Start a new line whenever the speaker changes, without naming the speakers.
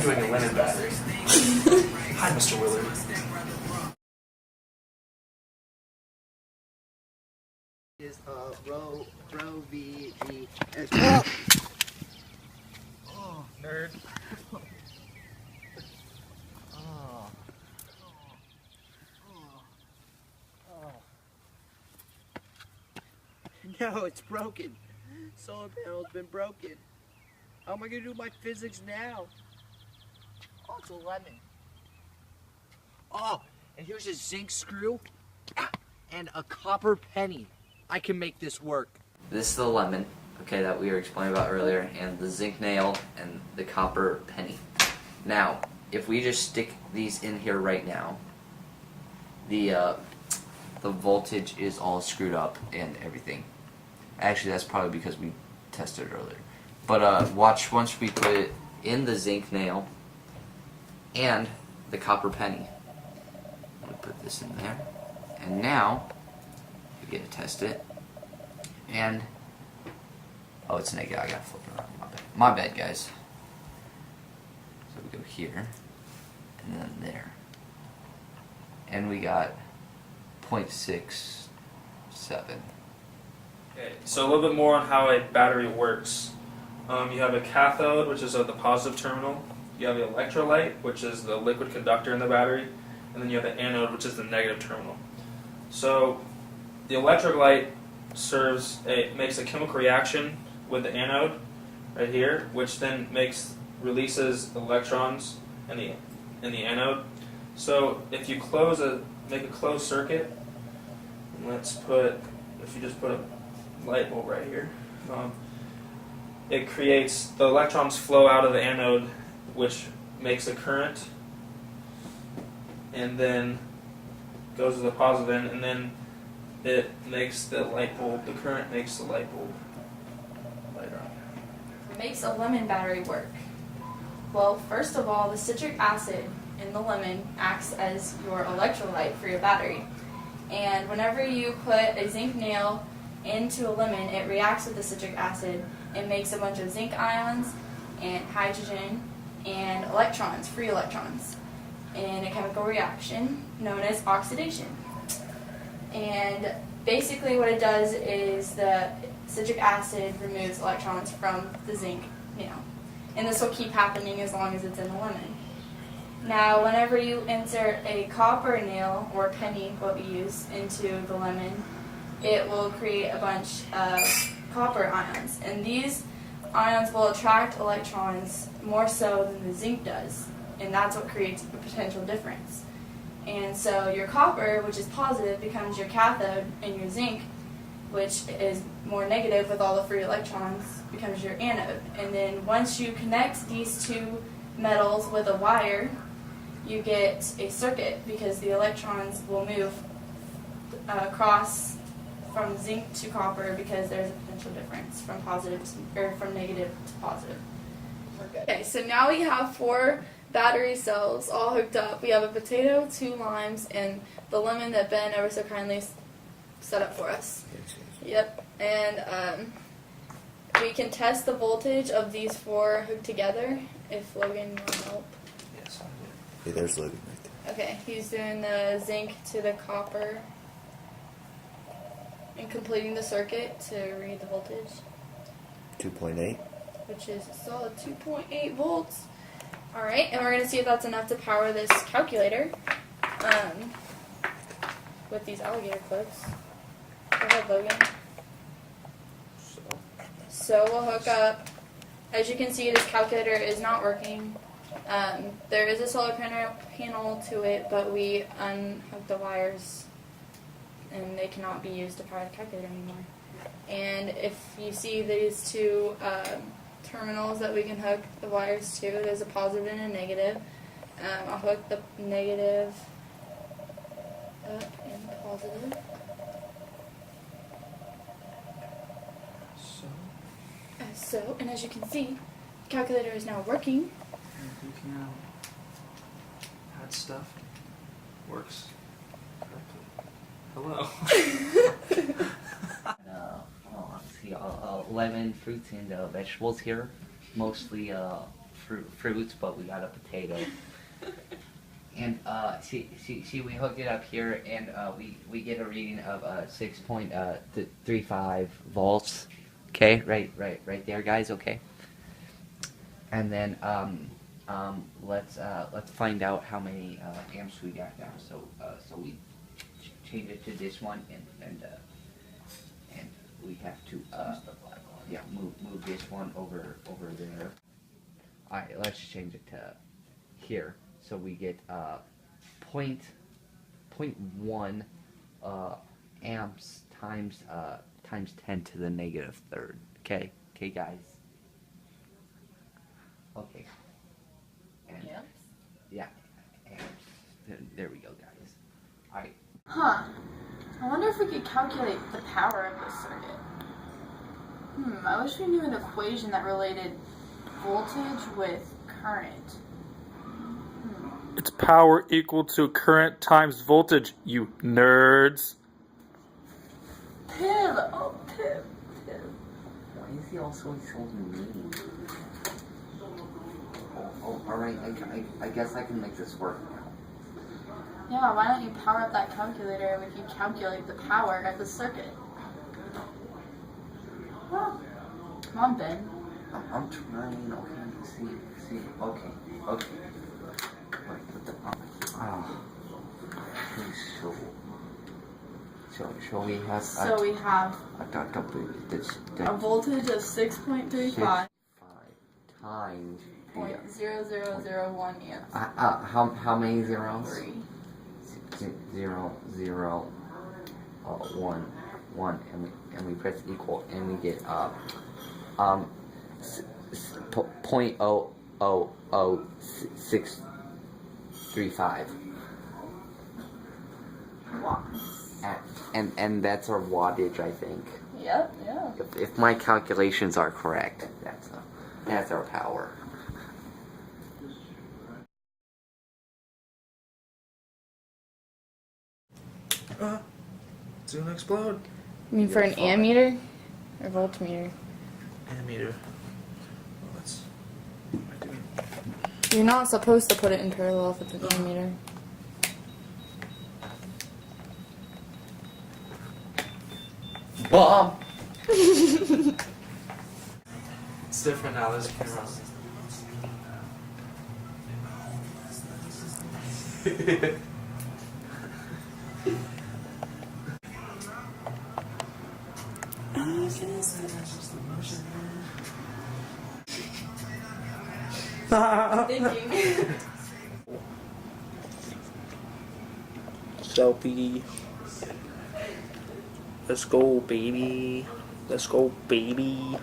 doing a lemon battery. Hi, Mr. Willard.
Is rho v g s.
Oh, nerd.
No, it's broken. Solar panel's been broken. How am I gonna do my physics now? Oh, it's a lemon. Oh, and here's a zinc screw and a copper penny. I can make this work.
This is the lemon, okay, that we were explaining about earlier, and the zinc nail and the copper penny. Now, if we just stick these in here right now, the voltage is all screwed up and everything. Actually, that's probably because we tested it earlier. But watch, once we put it in the zinc nail and the copper penny, we put this in there, and now we get to test it. And oh, it's negative. I gotta flip it around. My bad, guys. So we go here, and then there, and we got 0.67.
Okay, so a little bit more on how a battery works. You have a cathode, which is at the positive terminal. You have the electrolyte, which is the liquid conductor in the battery, and then you have the anode, which is the negative terminal. So the electrolyte makes a chemical reaction with the anode right here, which then releases electrons in the anode. So if you make a closed circuit, and if you just put a light bulb right here, it creates, the electrons flow out of the anode, which makes a current, and then goes to the positive end, and then it makes the light bulb, the current makes the light bulb light on.
What makes a lemon battery work? Well, first of all, the citric acid in the lemon acts as your electrolyte for your battery. And whenever you put a zinc nail into a lemon, it reacts with the citric acid and makes a bunch of zinc ions and hydrogen and electrons, free electrons, in a chemical reaction known as oxidation. And basically what it does is the citric acid removes electrons from the zinc nail. And this will keep happening as long as it's in the lemon. Now, whenever you insert a copper nail, or penny, what we use, into the lemon, it will create a bunch of copper ions. And these ions will attract electrons more so than the zinc does. And that's what creates a potential difference. And so your copper, which is positive, becomes your cathode, and your zinc, which is more negative with all the free electrons, becomes your anode. And then once you connect these two metals with a wire, you get a circuit, because the electrons will move across from zinc to copper, because there's a potential difference from from negative to positive. We're good. Okay, so now we have 4 battery cells all hooked up. We have a potato, 2 limes, and the lemon that Ben ever so kindly set up for us. Yep, and we can test the voltage of these 4 hooked together if Logan will help.
Yes, I
Hey, there's Logan right there.
Okay, he's doing the zinc to the copper and completing the circuit to read the voltage,
2.8.
which is a solid 2.8 volts. Alright, and we're going to see if that's enough to power this calculator with these alligator clips. Go ahead, Logan. So we'll hook up. As you can see, this calculator is not working. There is a solar panel to it, but we unhooked the wires and they cannot be used to power the calculator anymore. And if you see these 2 terminals that we can hook the wires to, there's a positive and a negative. I'll hook the negative up and positive. So, and as you can see, the calculator is now working.
You can add stuff. Works correctly. Hello.
Let's see, lemon, fruits, and vegetables here. Mostly fruits, but we got a potato. And see, we hooked it up here, and we get a reading of 6.35 volts. Okay, right there, guys. Okay. And then let's find out how many amps we got now. So we change it to this one, and we have to move this one over there. All right, let's change it to here. So we get 0.1 amps times 10 to the negative third. Okay, guys. Okay. And, yeah, amps. There we go, guys. All right.
Huh. I wonder if we could calculate the power of this circuit. I wish we knew an equation that related voltage with current.
It's power equal to current times voltage, you nerds.
Tim! Oh, Tim.
Why is he also so mean? Oh, alright, I guess I can make this work now.
Yeah, why don't you power up that calculator and we can calculate the power of the circuit? Well, come on, Ben.
I'm trying, okay, see, okay. Wait, put the, so we have...
So we have
this,
a voltage of 6.35
times...
0.0001 amps.
How many zeros?
3.
1, and we press equal, and we get 0.000635.
Watts.
And that's our wattage, I think.
Yep, yeah.
If my calculations are correct, that's our power.
It's gonna explode.
You mean for an ammeter or voltmeter?
Ammeter. Well, that's.
You're not supposed to put it in parallel if it's an ammeter.
Bomb!
It's different now. There's a camera.
Thinking.
Selfie. Let's go, baby. Let's go, baby.